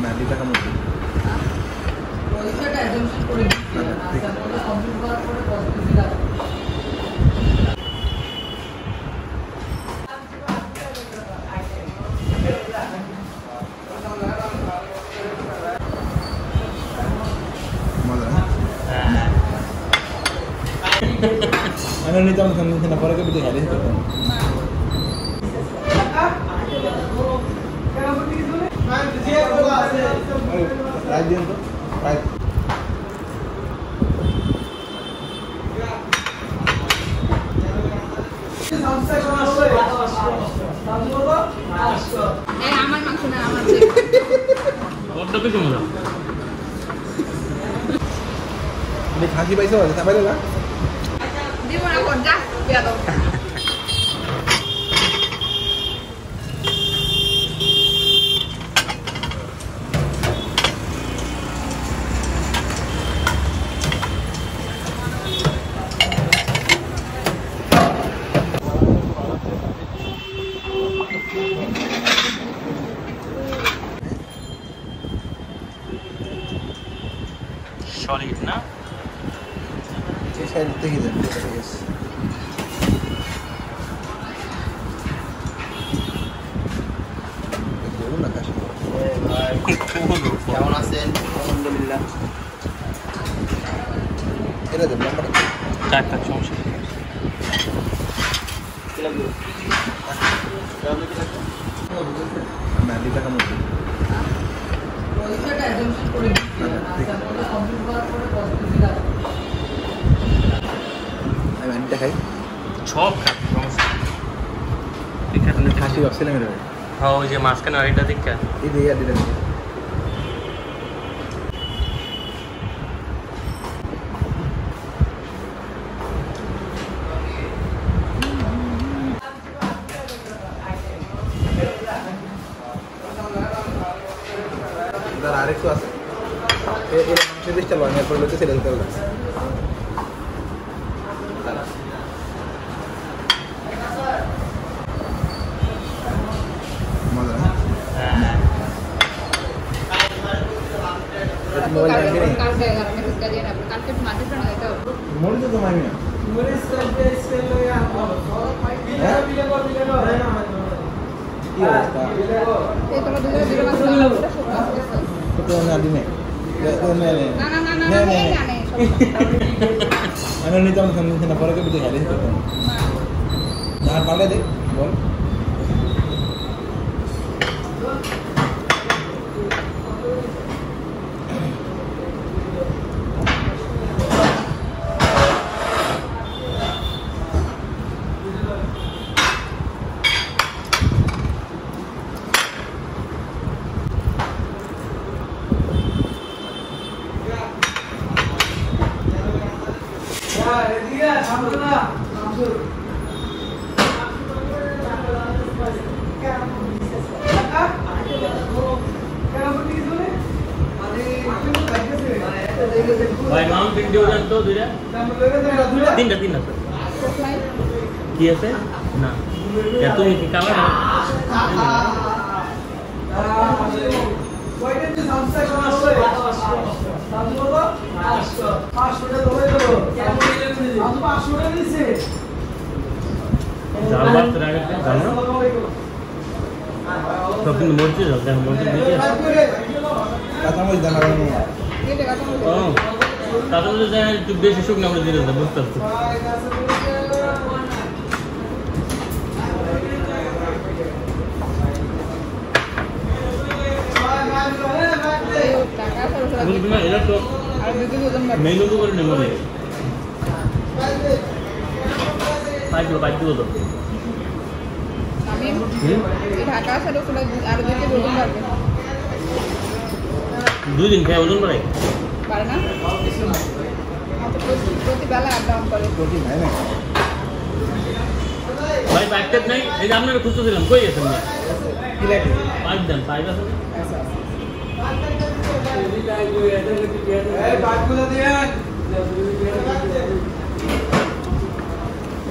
Nanti kita kamu. Ano nito ang sinapara ko bigyan halin ito. Right din to. Right. Eh আমার মাংস না আমার বড় বেশি মজা Ini খাসি পাইছো sampai না দিব না কোন যা দিয়া দাও solid na? Saya itu gitu. Yes. Betul nak kasih. Kemun asen. Alhamdulillah. Ini ada berapa? Cakap cuma sih. Lagi. Nanti kita kamu. পয়সাটা অ্যাজাম্পশন করে দিচ্ছি তারপরে কমপ্লিট করার পরে কত কিছু দাও আমি আনতে খাই সব খাচ্ছি সমস্যা এখানে খাসি ভাবছিলাম এর হ্যাঁ ওই যে মাঝখানে আরেকটা দেখা এই দিয়ে দিলাম আরেকটু আছে এই মাংসের পিসটা লঙ্গের পর লোকে সেটা দিতে হবে মজা মোবাইল ব্যাংকে নেই কালকে 11 মেসেজ কা দিয়ে না কালকে মাঠে প্রাণ গাইতে হবে মোড় তো মামি না মোড়ে স্টাইল স্টাইল লয়া বিলে গো কি অবস্থা এই তোমরা দুজন দুজন মাছ লাগবে তো না দিনে না জানে ano nito ang sinapara ko bigyan halin ito jangan pakai deh bol ভাই মাউন্ট ভিডিও দেন তো দুইটা তিনটা স্যার কি আছে না এত কি কালার কয়টা সংস্থা কোন আছে তাহলে বলো 500 টাকা ধরে দেবো আজ 500 টাকা দিছে জালবাত রাখা জানো তো কিন্তু মরছে যাও মরছে দিকে কথা বল জানা না এই টাকা তো ও তাহলে যে একটু বেশি শুকনো আমরা দিলে বুঝতে পারছি টাকা সরকার বুঝলি না এটা তো আর দুটো দুজন মেইল তো করে নেব রে 5 কিলো তো আমি এই ঢাকা সরকার আর দুটো দুজন পারবে দুই দিন খাই ওজন বাড়াই পারে না প্রতি বেলা আপ ডাউন করে প্রতি নাই না ভাই প্যাকেট নাই এই যে আপনারা খুঁজতেছিলাম কই গেছেন না কি লাগে পাইপ দেন পাইপ আছে এই বাটগুলো দিয়ে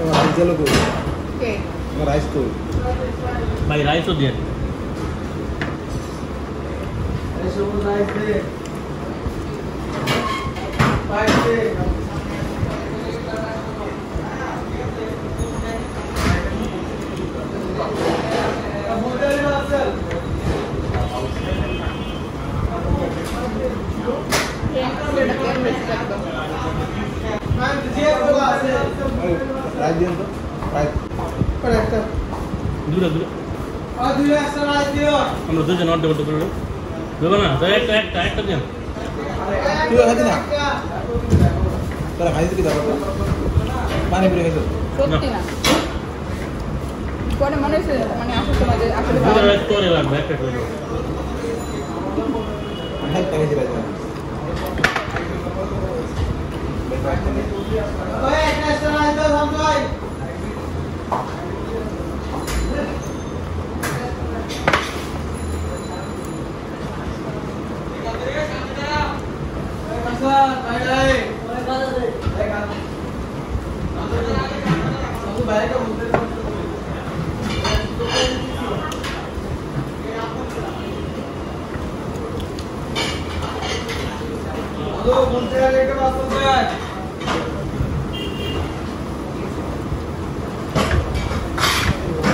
এবার চলো কই কে রাইস কই ভাই রাইসও দেন রাইট দিন তো রাইট পরে একটা দূরে দূরে আমরা দুজন অর্ডার করতে পারবো দেবো না তো একটা দিন তুই খাইছি না তোরা খাইছি কি দাও পানি পুরি খাইছো সত্যি না পরে মনে হচ্ছে মানে আসার সময় যে আসলে দুটো রাইস করে লাগবে একটা করে হ্যাঁ খাইছি ভাই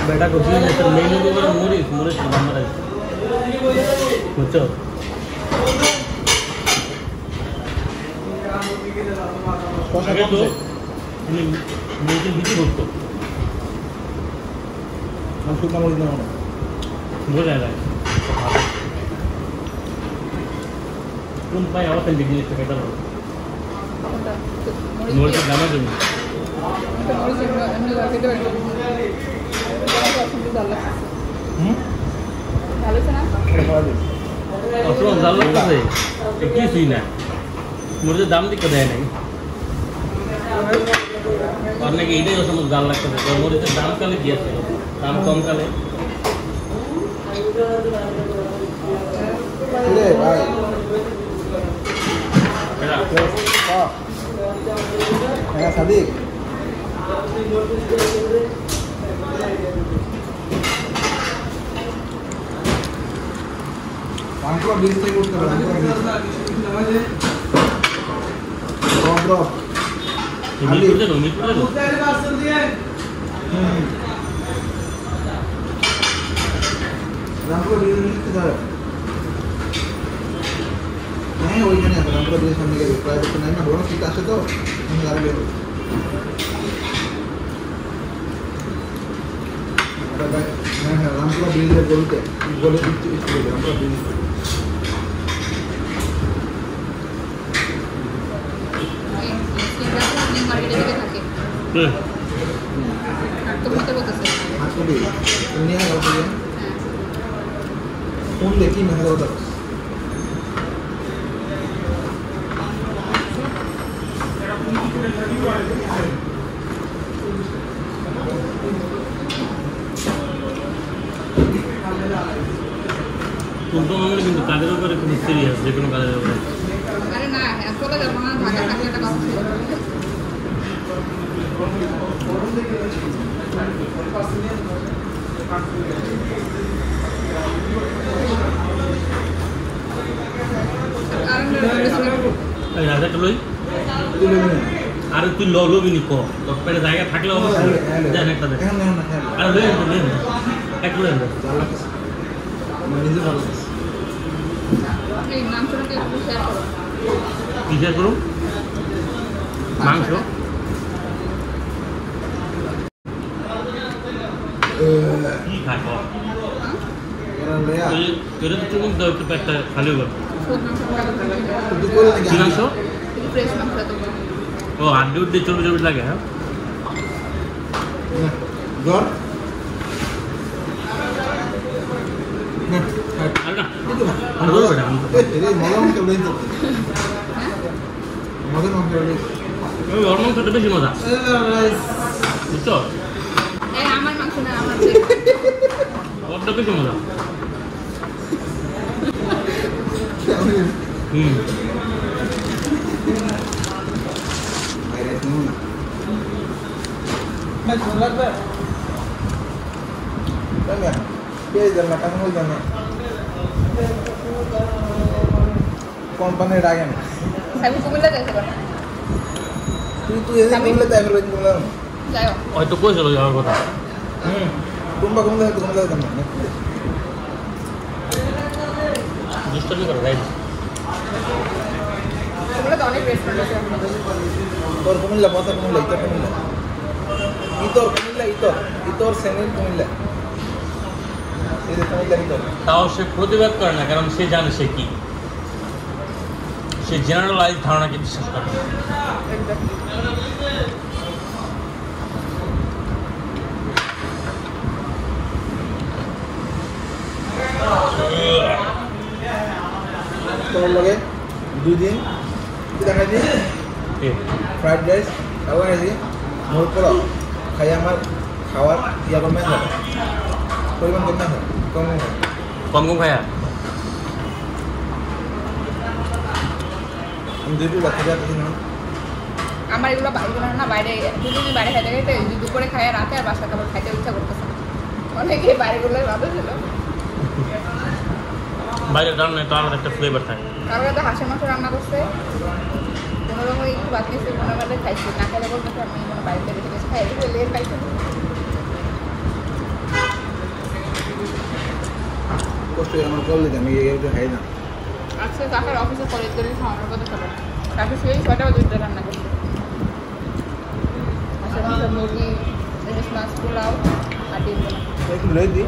बेटा कुछ नहीं सर मेनू के ऊपर मोरिस हमारा बुझो आगे तो मुझे बीच होतो हम सुना मोरिस ना बोल रहा है तुम भाई और पेन बिजनेस पे बेटा मोरिस जाना तुम ভালো আছে না অসুর জাল লাগতেছে কিছুই না মোর দাম দিকে দেয় নাই আর নাকি এটাই অসম জাল লাগতেছে তো মোর দাম কালে দিয়েছে দাম কম কালে রে ভাই এরা হ্যাঁ সাদিক মাংস বিল থেকে উঠতে পারে ড্রপ মিট করে রামপুর বিল নিতে যাবে হ্যাঁ ওইখানে আছে রামপুর বিলের সামনে গেলে প্রায় দেখতে নাই না বড় শীত আসে তো দাঁড়িয়ে হ্যাঁ হ্যাঁ রামপুরা ব্রিজের গলিতে গলি স্কুলে রামপুরা ব্রিজ মার্কেটের দিকে থাকে আর তো মতে বলতেছে হাতকড়ি নিয়ে গেল হ্যাঁ ফোন দেখি না হলো তো তুমি আমাদের কিন্তু কাজের উপরে খুব সিরিয়াস যে কোনো কাজের উপরে আরে না চলে যাবো না ঢাকা থাকলে একটা কথা ছিল এই রাজাটা লই আর তুই লবি নি কো তোর পেটে জায়গা থাকলে অবশ্যই জান একটা দে এখন না হ্যাঁ আর লই এক করে দে নিজে ভালো এই মাংসটাকে একটু শেয়ার করো কি শেয়ার করুন মাংস কি খাবো এরা লেয়া তোর তো তুমি দাও একটু পেটটা খালি হবে খুব মাংস তুই করে নাকি কি মাংস ফ্রেশ মাংস তো ও হাড্ডি উড্ডি চর্বি চর্বি লাগে হ্যাঁ জ্বর আর না আর বলো বেটা মজা মাংস লই তো মজা মাংস লই ওই ওর মাংসটা বেশি মজা বুঝছো এই আমার মাংস না আমার ওরটা বেশি মজা হুম পেয়ে যান না কাঁচা মরিচ দেন না কোম্পানির আগে আমি আমি কুমিল্লা যাইতে পারি তুই এসে কুমিল্লা তাই ফেলবেন কুমিল্লা যাইও হয়তো কইছিল যাওয়ার কথা কুম্বা কুমিল্লা যেতাম না দুষ্টামি করে রাইট কুমিল্লা তো অনেক রেস্টুরেন্ট আছে তোর কুমিল্লা পথা কুমিল্লা ইতর কুমিল্লা ইতর সেনিল কুমিল্লা এই যে কুমিল্লা ইতর তাও সে প্রতিবাদ করে না কারণ সে জানে সে কি সে জেনারেলাইজ ধারণাকে বিশ্বাস করে তোর লগে 2 দিন কি দেখাইছি ফ্রাইড রাইস খাওয়া খাইছি মোর পোলাও খাই আমার খাওয়ার ইয়া কমে আছে পরিমাণ কমে আছে কম কম খায়া আমি দুটো বাচ্চা যাচ্ছি না আমার এগুলো না বাইরে দুদিন বাইরে খাইতে খাইতে দুপুরে খাই রাতে আর বাসা খাবার খাইতে ইচ্ছা করতেছে না অনেকে বাইরেগুলো ভালো ছিল বাইরে রান্না তো আলাদা একটা ফ্লেভার থাকে কারোর তো হাঁসের মাংস রান্না করছে কোনো রকম একটু বাদ দিয়েছে কোনো বেলায় খাইছি না খাইলে বলতেছে আমি কোনো বাড়িতে রেখে গেছি খাই লেগে খাইছি কষ্ট আমার কল দিতে আমি এইটা খাই না আজকে কাকার অফিসে কলেজ করে খাওয়ানোর কথা খাবার কাকে সেই 6টা বাজে রান্না করছে হাঁসের মাংস মুরগি ইলিশ মাছ পোলাও আর ডিম বোনা একটু লই দি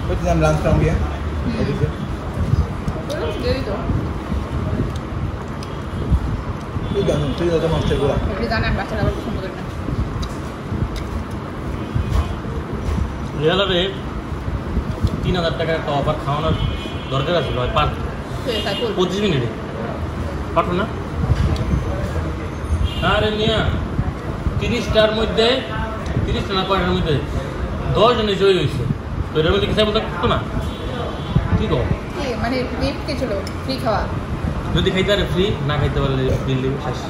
কইতে আমি লাঞ্চ টাইম গিয়া অফিসে দেরি তো তুই তো মাস্টার গুলা এগুলি জানে আমি বাচ্চা খাবার পছন্দ করি না রিয়ালারে 3000 টাকার একটা অফার খাওয়ানোর দরকার আছে ভাই পার সাইকেল 25 মিনিটে পাঠো না আরে মিয়া 30টার মধ্যে 30টা না কয়টার মধ্যে 10 জনে জয়ী হয়েছে তো এর মধ্যে কিছু বলতে পারতো না কি গো কি মানে গিফট কি ছিল ফ্রি খাওয়া যদি খাইতে পারে ফ্রি না খাইতে পারলে বিল দেবে শেষ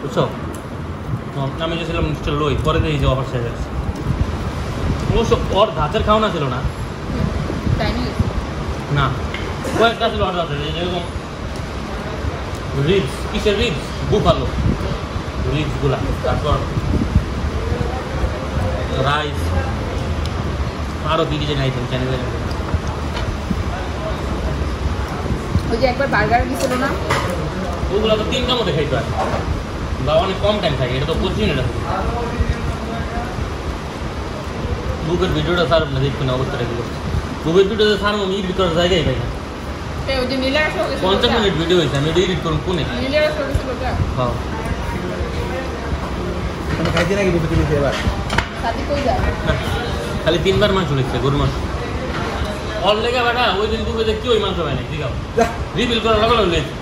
বুঝছো আমি যে ছিলাম মিস্টার লই পরে দিয়ে যে অফার শেষ আছে অবশ্য ওর ধাঁচের খাওয়ানো ছিল না চাইনিজ না কয়েকটা ছিল ওর ধাঁচের যেরকম রিবস কিসের রিবস বুফালো রিবসগুলা তারপর রাইস আরও কি কিছু আইটেম চ্যানেলের ওই যে একবার বার্গার দিছিল না ওগুলো তো 3টার মধ্যে খাইতে হয় বা অনেক কম টাইম থাকে এটা তো 25 মিনিট আছে বুকের ভিডিওটা স্যার আপনার দেখবেন অবস্থাটা কি বুকের ভিডিওতে স্যার আমি এডিট করার জায়গায় পাই না ওই যে নীলার শো 50 মিনিট ভিডিও হয়েছে আমি এডিট করুন কোনে নীলার শো ছিল ওটা হ্যাঁ আমি খাইছি নাকি দুটো দিয়েছি এবার সাথে কই যায় খালি 3বার মাংস লিখছে গরু মাংস অল লেগা বেটা ওই দিন বুকে কি ওই মাংস পাই না ঠিক আছে রিভিল করার লগে লগে লিখছে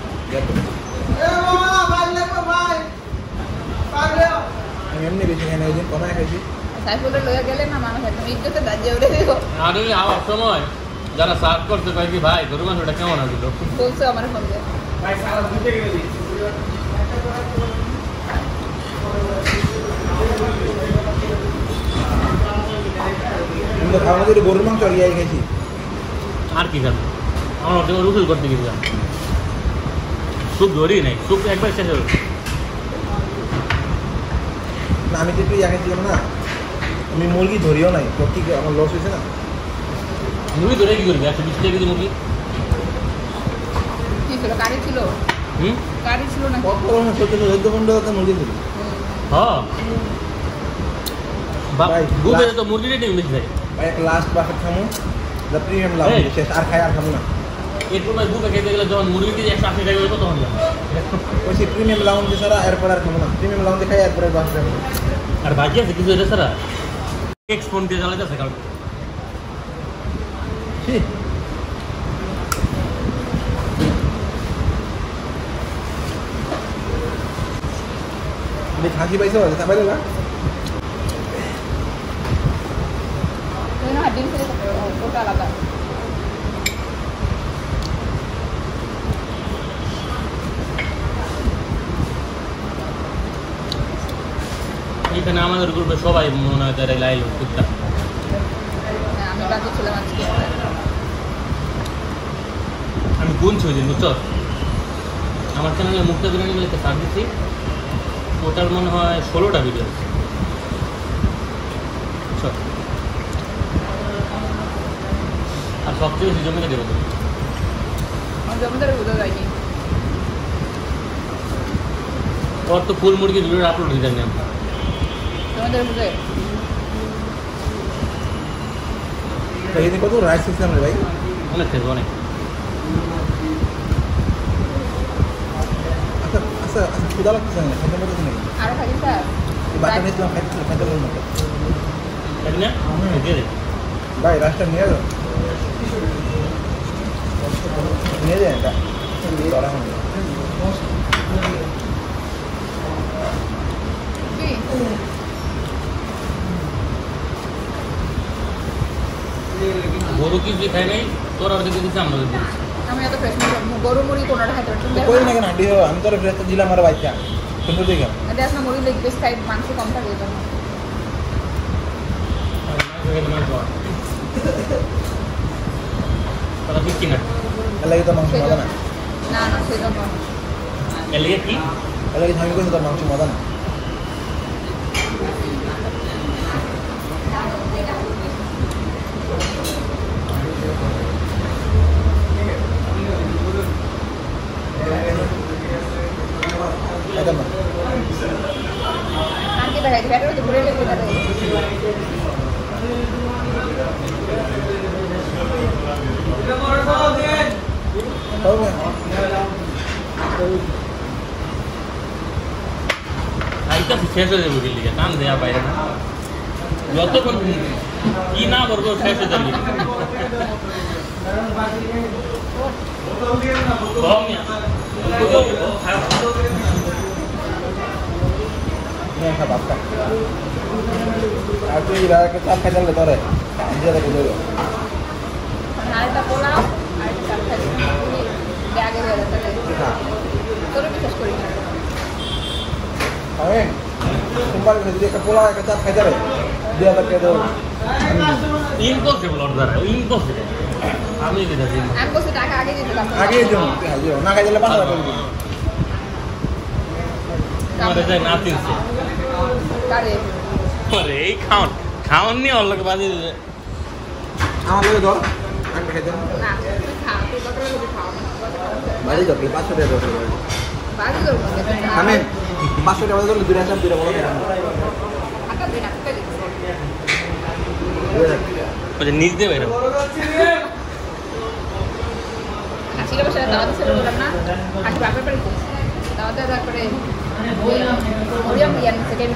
আমি এমনি বেশি খাই না ওই দিন কমায় খাইছি সাইফুলের লয়ে গেলে না মানুষ একদম ইজ্জতে দাঁড়িয়ে উঠে দিল আর ওই আওয়ার সময় যারা সার্ভ করতে পারে কি ভাই গরু মাংসটা কেমন আসলো বলছে আমার ফোন দিয়ে ভাই সারা দুটো গেলে দিই কিন্তু খাওয়ানো যদি গরুর মাংস আর ইয়াই খাইছি আর কি খাবে আমার ওটা রুফিল করতে গেছিলাম স্যুপ ধরি নাই স্যুপ একবার শেষ হলো না আমি তো একটু ইয়া খাইছিলাম না আমি মুরগি ধরিও নাই তো কি আমার লস হয়েছে না মুরগি ধরে কি করবি 120 টাকা কেজি মুরগি কি ছিল গাড়ি ছিল গাড়ি ছিল না কত বড় 14-15 মুরগি ছিল হ্যাঁ ভাই, বুবে তো মুরগি রেটে বেশি থাকে ভাই এক লাস্ট বাসার খামু যা প্রিমিয়াম লাভ এই। শেষ আর খাই আর খামু না এরপর ভাই বুবে খেতে গেলে যখন মুরগি কেজি 180 টাকা কত হবে ওই প্রিমিয়াম লাউঞ্জে ছাড়া এরপর আর খামু না প্রিমিয়াম লাউঞ্জে খাই এরপরে বাসার খামু আর বাকি আছে কিছু এটা ছাড়া এক্স ফোন দিয়ে চালাইতেছে কারণ ঠিক আমি খাসি পাইছো তা পাইলে না তুই না ডিম ছিল ওটা আলাদা এখানে আমাদের গ্রুপে সবাই মনে হয় তারা লাইল টুকটাক আমি বাকি ছিলাম আজকে গুনছি ওই দিন বুঝছো আমার চ্যানেলে মুক্তা বিরিয়ানি বলে একটা সার্চ দিচ্ছি ওটার মনে হয় 16টা ভিডিও আছে বুঝছো আর সবচেয়ে বেশি জমিতে দেবো আমার জমিদারে বুঝা যায়নি ওর তো ফুল মুরগির ভিডিও আপলোড দিতে জানি আমি জমিদারে বুঝে এখানে কত রাইস সিস্টেম রে ভাই অনেক খেয়েছে অনেক আচ্ছা আচ্ছা ক্ষুধা লাগতেছে না খেতে পারতেছে নাকি আরো খালি স্যার বাচ্চা নিয়েছিলাম খেতে পারলাম না তাই না দিয়ে দে ভাই রাইসটা নিয়ে যাও নিয়ে যায় এটা ধরা হবে কি গরু কিছু খাই নাই তোর আর দিকে দিচ্ছে আমরা দিচ্ছি আমি এত ফ্রেশ গরু মুড়ি কোনোটা খাইতে পারছি কই না কেন হাঁটি আমি তোর ফ্রেশ দিলাম আর বাচ্চা সুন্দর দেখে দেখ না মুড়ি লেগ পিস খাই মাংস কম থাকে এই জন্য তারা ঠিক কিনা এলাকি তোর মাংস মজা না না না সেই জন্য এলিয়ে কি এলাকি আমি কইছি তোর মাংস মজা না একদম না আর কি দেখাই ব্যাটারি তো ঘুরে লেগে যাবে হবে আইটা শেষ হয়ে যাবে দিল্লি টান দেয়া বাইরে না যতক্ষণ কি না করবো শেষ হয়ে যাবে নিয়ে খা বাচ্চা আর তুই রাখে চাপ খাই দিলে তোরে নিজে দেখে দেবো আরেকটা পোলাও আরেকটা চাপ খাই ব্যাগে হয়ে যাচ্ছে হ্যাঁ তোর বিশ্বাস করি না আমি সোমবার যদি একটা পোলা একটা চাপ খাই যাবে 2000 টাকা দেবো ইম্পসিবল অর্ডার ইম্পসিবল আমি দিতে দিই আমি বলছি টাকা আগে দিতে পারবো আগে দেবো না খাই দিলে 5000 টাকা দিবি আমাদের যাই না তিনছে কারে আরে এই খাওয়ান নিয়ে অল্প বাজে দিতে আমার লোক ধর একটা খাই দেবো না তুই খা তুই কত করে খাও বাড়ি যাবে 500 টাকা দেবো বাড়ি তোর আমি 500 টাকা দিলে দুই রাত দুইটা বড় খেলাম টাকা দিন একটা দিন মানে নিজ দেবে এরকম ছিল বসে দাওয়াত ছিল বললাম না আজ বাপের বাড়ি দাওয়াতে তারপরে ওরিয়াম ইয়ান সেকেন্ড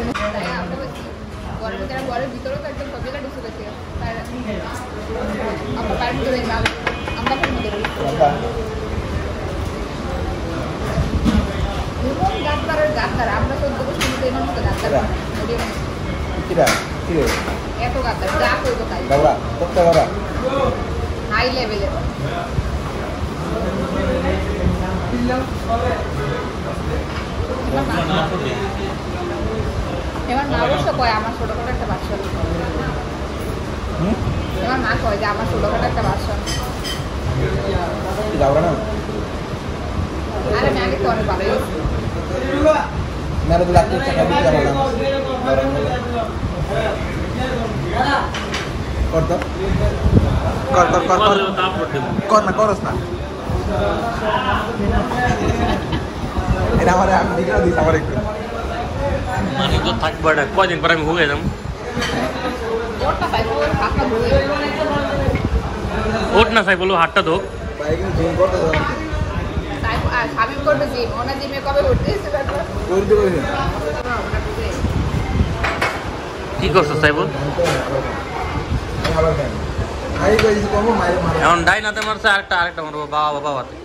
ঘরের ভিতরে ঘরের ভিতরেও তো একদম সবজিটা ঢুকে গেছে আমরা বাইরে ভিতরে আমরা ফের মধ্যে ডাক্তারের ডাক্তার আমরা তো বছর এমন মতো ডাক্তার কিরা কিরে এত ডাক্তার যা করবো তাই বাবা কত বাবা হাই লেভেলের এবার মা অবশ্য কয় আমার ছোটখাটো একটা বাচ্চা এবার মা কয় যে আমার ছোটখাটো একটা বাচ্চা যাবো না আরে আমি আগে তো অনেক ভালোই মেরে তো লাগতে টাকা দিতে যাবো না কর তো কর কর কর কর কর না করস না এটা আমার আমি দিকে দিস আমার একটু মানে তো থাকবে না কয়দিন পর আমি ভুগে যাম ওরটা পাই ওর হাতটা ধুয়ে ওঠ না সাই বলবো হাতটা ধোক ভাই কিন্তু জিম করতে যাবো তাই আর সাবিম করবে জিম ওনা জিমে কবে উঠতে এসে তারপর করে দিতে পারি কি করছো সাইবল ভালো ফ্যান আই কইছি কম মাইরে মারে এখন ডাই নাতে মারছে আরেকটা মারবো বাবা বাবাতে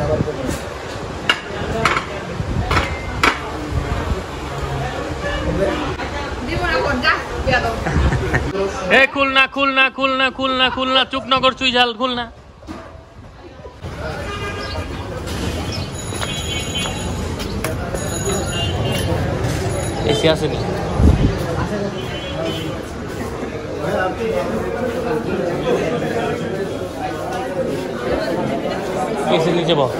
আবার করব দিব না কোন যা দিয়া দাও এ খুলনা চুকনগর চুইঝাল খুলনা এসি আসেনি এসে নিচে বল।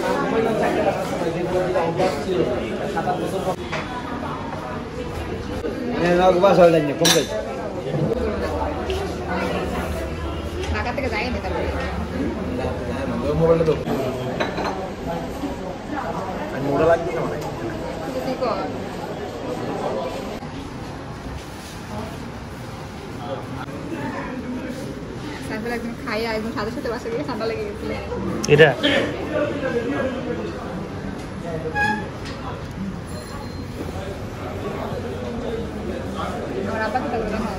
ঢাকা থেকে যাই নি তারপরে মোবাইলটা তো আমি মোটা লাগবে না মানে তুই কর তারপরে একদিন খাইয়া একদম সাথে সাথে বাসা গিয়ে ঠান্ডা লেগে গেছিল এটা আমার আব্বা খেতে বললো হ্যাঁ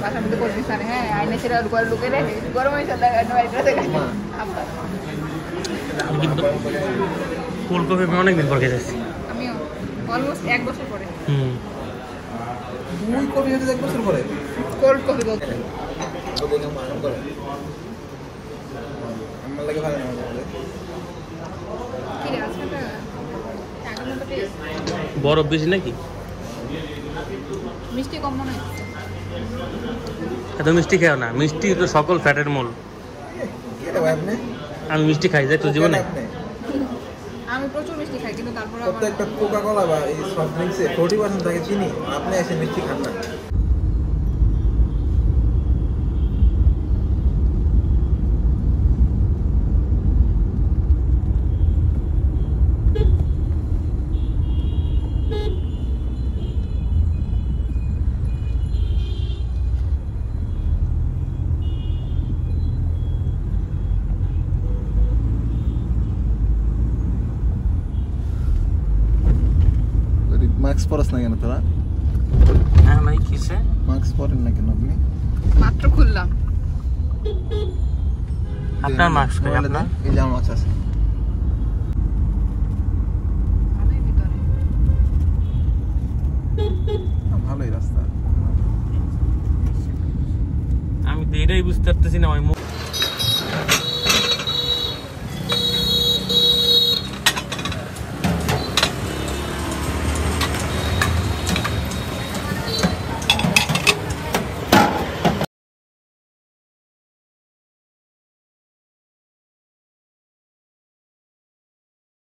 বাসার মধ্যে করে দিস হ্যাঁ আইনে ছেড়ে ওর ঘরে ঢুকে রে গরম হয়েছে আব্বা কিন্তু ফুলকপি আমি অনেকদিন পর খেয়েছি। আমিও অলমোস্ট 1 বছর পরে তুই কবি হতে 1 বছর পরে কোল্ড কফি বলতে ওদের নাম মান করে আমার লাগে ভালো না কি রে আজকে তো টাকা মতো টেস্ট বরফ বেশি নাকি? মিষ্টি কম মনে হচ্ছে এত মিষ্টি খেও না, মিষ্টি তো সকল ফ্যাটের মূল। এটা ভাই আপনি আমি মিষ্টি খাই যাই তো জীবনে। আমি প্রচুর মিষ্টি খাই কিন্তু তারপরে প্রত্যেকটা কোকা কোলা বা এই সফট ড্রিঙ্কসে 40% থাকে চিনি, আপনি এসে মিষ্টি খান না। মাস্ক পরস না কেন তোরা? হ্যাঁ ভাই কিসে মাস্ক পরেন না কেন আপনি? মাত্র খুললাম আপনার মাস্ক কই? আপনার এই যে আমার মাস্ক আছে। ভালোই ভিতরে ভালোই রাস্তা। আমি তো এটাই বুঝতে পারতেছি না, আমার মুখ